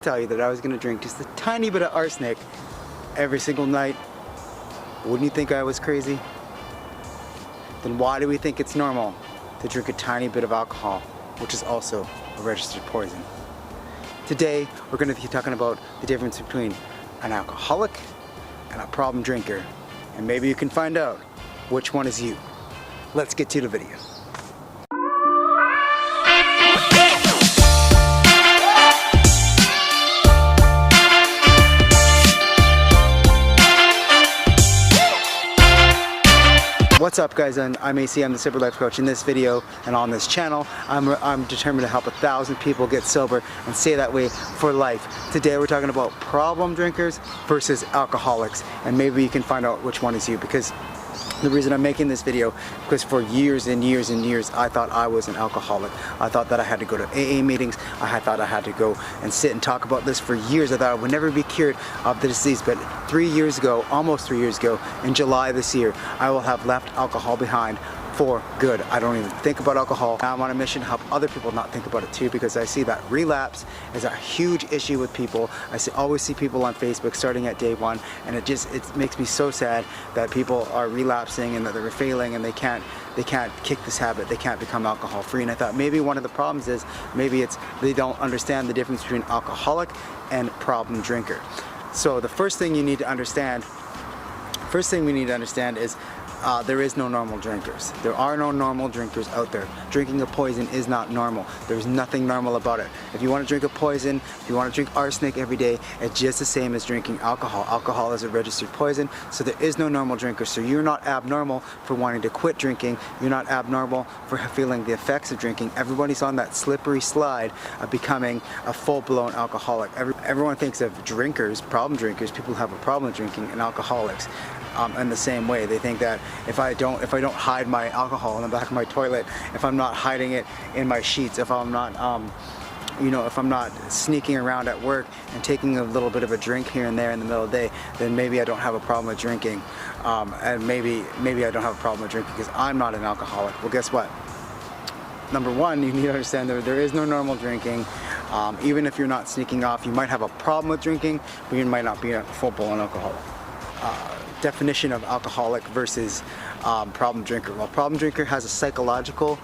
Tell you that I was going to drink just a tiny bit of arsenic every single night, wouldn't you think I was crazy? Then why do we think it's normal to drink a tiny bit of alcohol, which is also a registered poison? Today, we're going to be talking about the difference between an alcoholic and a problem drinker. And maybe you can find out which one is you. Let's get to the video. What's up, guys? I'm AC, I'm the Sober Life Coach. In this video and on this channel, I'm determined to help 1,000 people get sober and stay that way for life. Today we're talking about problem drinkers versus alcoholics, and maybe you can find out which one is you, because the reason I'm making this video, because for years and years and years I thought I was an alcoholic. I thought that I had to go to AA meetings. I thought I had to go and sit and talk about this for years. I thought I would never be cured of the disease, but 3 years ago, almost 3 years ago, in July this year, I will have left alcohol behind for good. I don't even think about alcohol. I'm on a mission to help other people not think about it too, because I see that relapse is a huge issue with people. Always see people on Facebook starting at day one, and it makes me so sad that people are relapsing and that they're failing and they can't kick this habit. They can't become alcohol free. And I thought maybe one of the problems is maybe it's they don't understand the difference between alcoholic and problem drinker. So the first thing we need to understand is there is no normal drinkers. There are no normal drinkers out there. Drinking a poison is not normal. There's nothing normal about it. If you want to drink a poison, if you want to drink arsenic every day, it's just the same as drinking alcohol. Alcohol is a registered poison, so there is no normal drinker. So you're not abnormal for wanting to quit drinking. You're not abnormal for feeling the effects of drinking. Everybody's on that slippery slide of becoming a full-blown alcoholic. Everyone thinks of drinkers, problem drinkers, people who have a problem with drinking, and alcoholics. In the same way, they think that if I don't hide my alcohol in the back of my toilet, if I'm not hiding it in my sheets, if I'm not if I'm not sneaking around at work and taking a little bit of a drink here and there in the middle of the day, then maybe I don't have a problem with drinking, and maybe I don't have a problem with drinking because I'm not an alcoholic. Well, guess what? Number one, you need to understand there is no normal drinking. Even if you're not sneaking off, you might have a problem with drinking, but you might not be a full-blown alcoholic. Definition of alcoholic versus problem drinker. Well, problem drinker has a psychological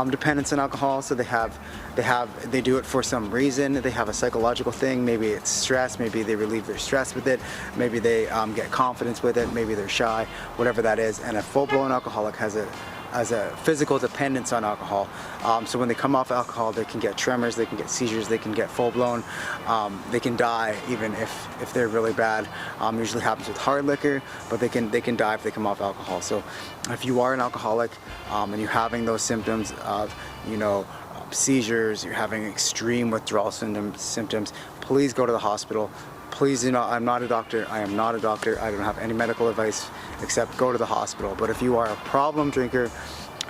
dependence on alcohol, so they do it for some reason. They have a psychological thing. Maybe it's stress. Maybe they relieve their stress with it. Maybe they get confidence with it. Maybe they're shy. Whatever that is. And a full-blown alcoholic has a physical dependence on alcohol. So when they come off alcohol, they can get tremors, they can get seizures, they can get full-blown, they can die even if they're really bad. Usually happens with hard liquor, but they can die if they come off alcohol. So if you are an alcoholic and you're having those symptoms of seizures, you're having extreme withdrawal symptoms, please go to the hospital. Please do not, I'm not a doctor, I am not a doctor, I don't have any medical advice except go to the hospital. But if you are a problem drinker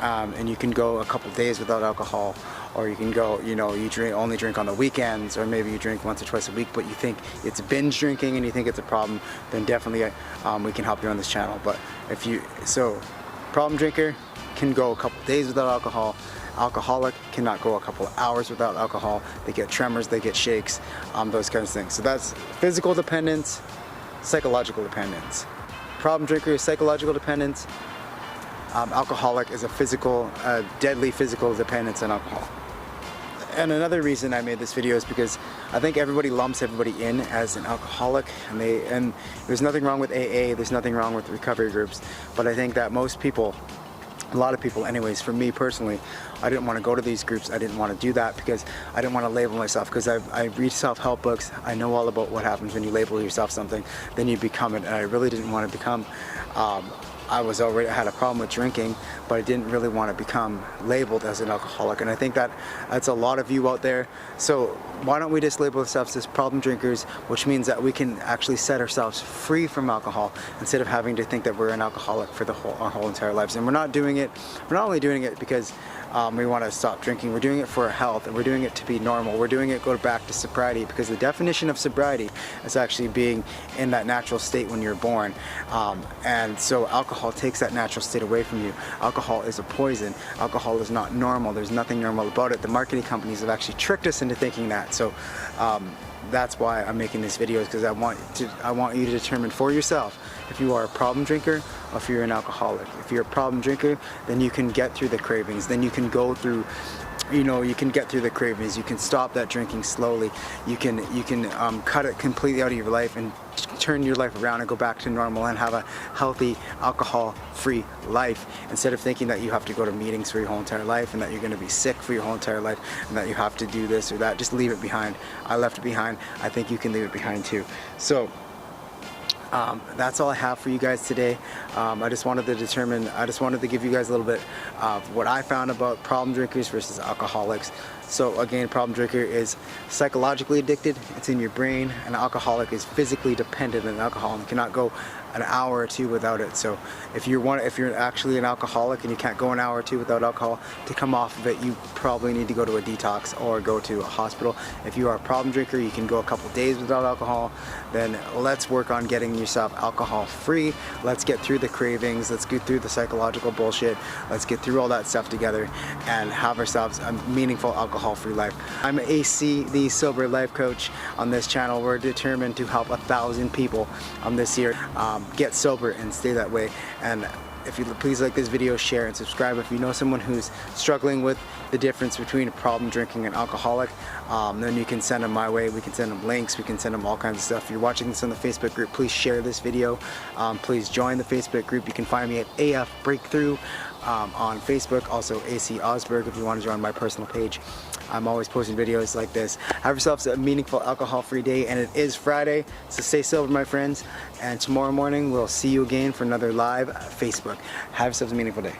and you can go a couple days without alcohol, or you can go, you only drink on the weekends, or maybe you drink once or twice a week, but you think it's binge drinking and you think it's a problem, then definitely we can help you on this channel. But problem drinker can go a couple days without alcohol. Alcoholic cannot go a couple of hours without alcohol. They get tremors, they get shakes, those kinds of things. So that's physical dependence, psychological dependence. Problem drinker is psychological dependence. Alcoholic is a deadly physical dependence on alcohol. And another reason I made this video is because I think everybody lumps everybody in as an alcoholic, and there's nothing wrong with AA, there's nothing wrong with recovery groups, but I think that most people, a lot of people anyways, for me personally, I didn't want to go to these groups. I didn't want to do that because I didn't want to label myself, because I read self-help books. I know all about what happens when you label yourself something, then you become it, and I really didn't want to become I had a problem with drinking, but I didn't really want to become labeled as an alcoholic. And I think that's a lot of you out there. So why don't we just label ourselves as problem drinkers, which means that we can actually set ourselves free from alcohol instead of having to think that we're an alcoholic for our whole entire lives. And we're not only doing it because we want to stop drinking, we're doing it for our health, and we're doing it to be normal. We're doing it, go back to sobriety, because the definition of sobriety is actually being in that natural state when you're born. And so alcohol alcohol takes that natural state away from you. Alcohol is a poison. Alcohol is not normal. There's nothing normal about it. The marketing companies have actually tricked us into thinking that. So that's why I'm making this video, because I want you to determine for yourself if you are a problem drinker or if you're an alcoholic. If you're a problem drinker, then you can get through the cravings. Then you can go through, you can get through the cravings. You can stop that drinking slowly. You can cut it completely out of your life and turn your life around and go back to normal and have a healthy, alcohol-free life, instead of thinking that you have to go to meetings for your whole entire life and that you're going to be sick for your whole entire life and that you have to do this or that. Just leave it behind. I left it behind. I think you can leave it behind too. So that's all I have for you guys today. I just wanted to give you guys a little bit of what I found about problem drinkers versus alcoholics. So again, problem drinker is psychologically addicted, it's in your brain. An alcoholic is physically dependent on alcohol and cannot go an hour or two without it. So if you're actually an alcoholic and you can't go an hour or two without alcohol, to come off of it, you probably need to go to a detox or go to a hospital. If you are a problem drinker, you can go a couple days without alcohol. Then let's work on getting yourself alcohol free. Let's get through the cravings. Let's get through the psychological bullshit. Let's get through all that stuff together and have ourselves a meaningful alcohol-free life. I'm AC, the Sober Life Coach. On this channel, we're determined to help 1,000 people this year get sober and stay that way. And if you please like this video, share and subscribe. If you know someone who's struggling with the difference between a problem drinking and alcoholic, then you can send them my way. We can send them links, we can send them all kinds of stuff. If you're watching this on the Facebook group, please share this video. Please join the Facebook group. You can find me at AF Breakthrough on Facebook, also AC Osberg if you want to join my personal page. I'm always posting videos like this. Have yourselves a meaningful alcohol-free day, and it is Friday, so stay sober, my friends. And tomorrow morning, we'll see you again for another live Facebook. Have yourselves a meaningful day.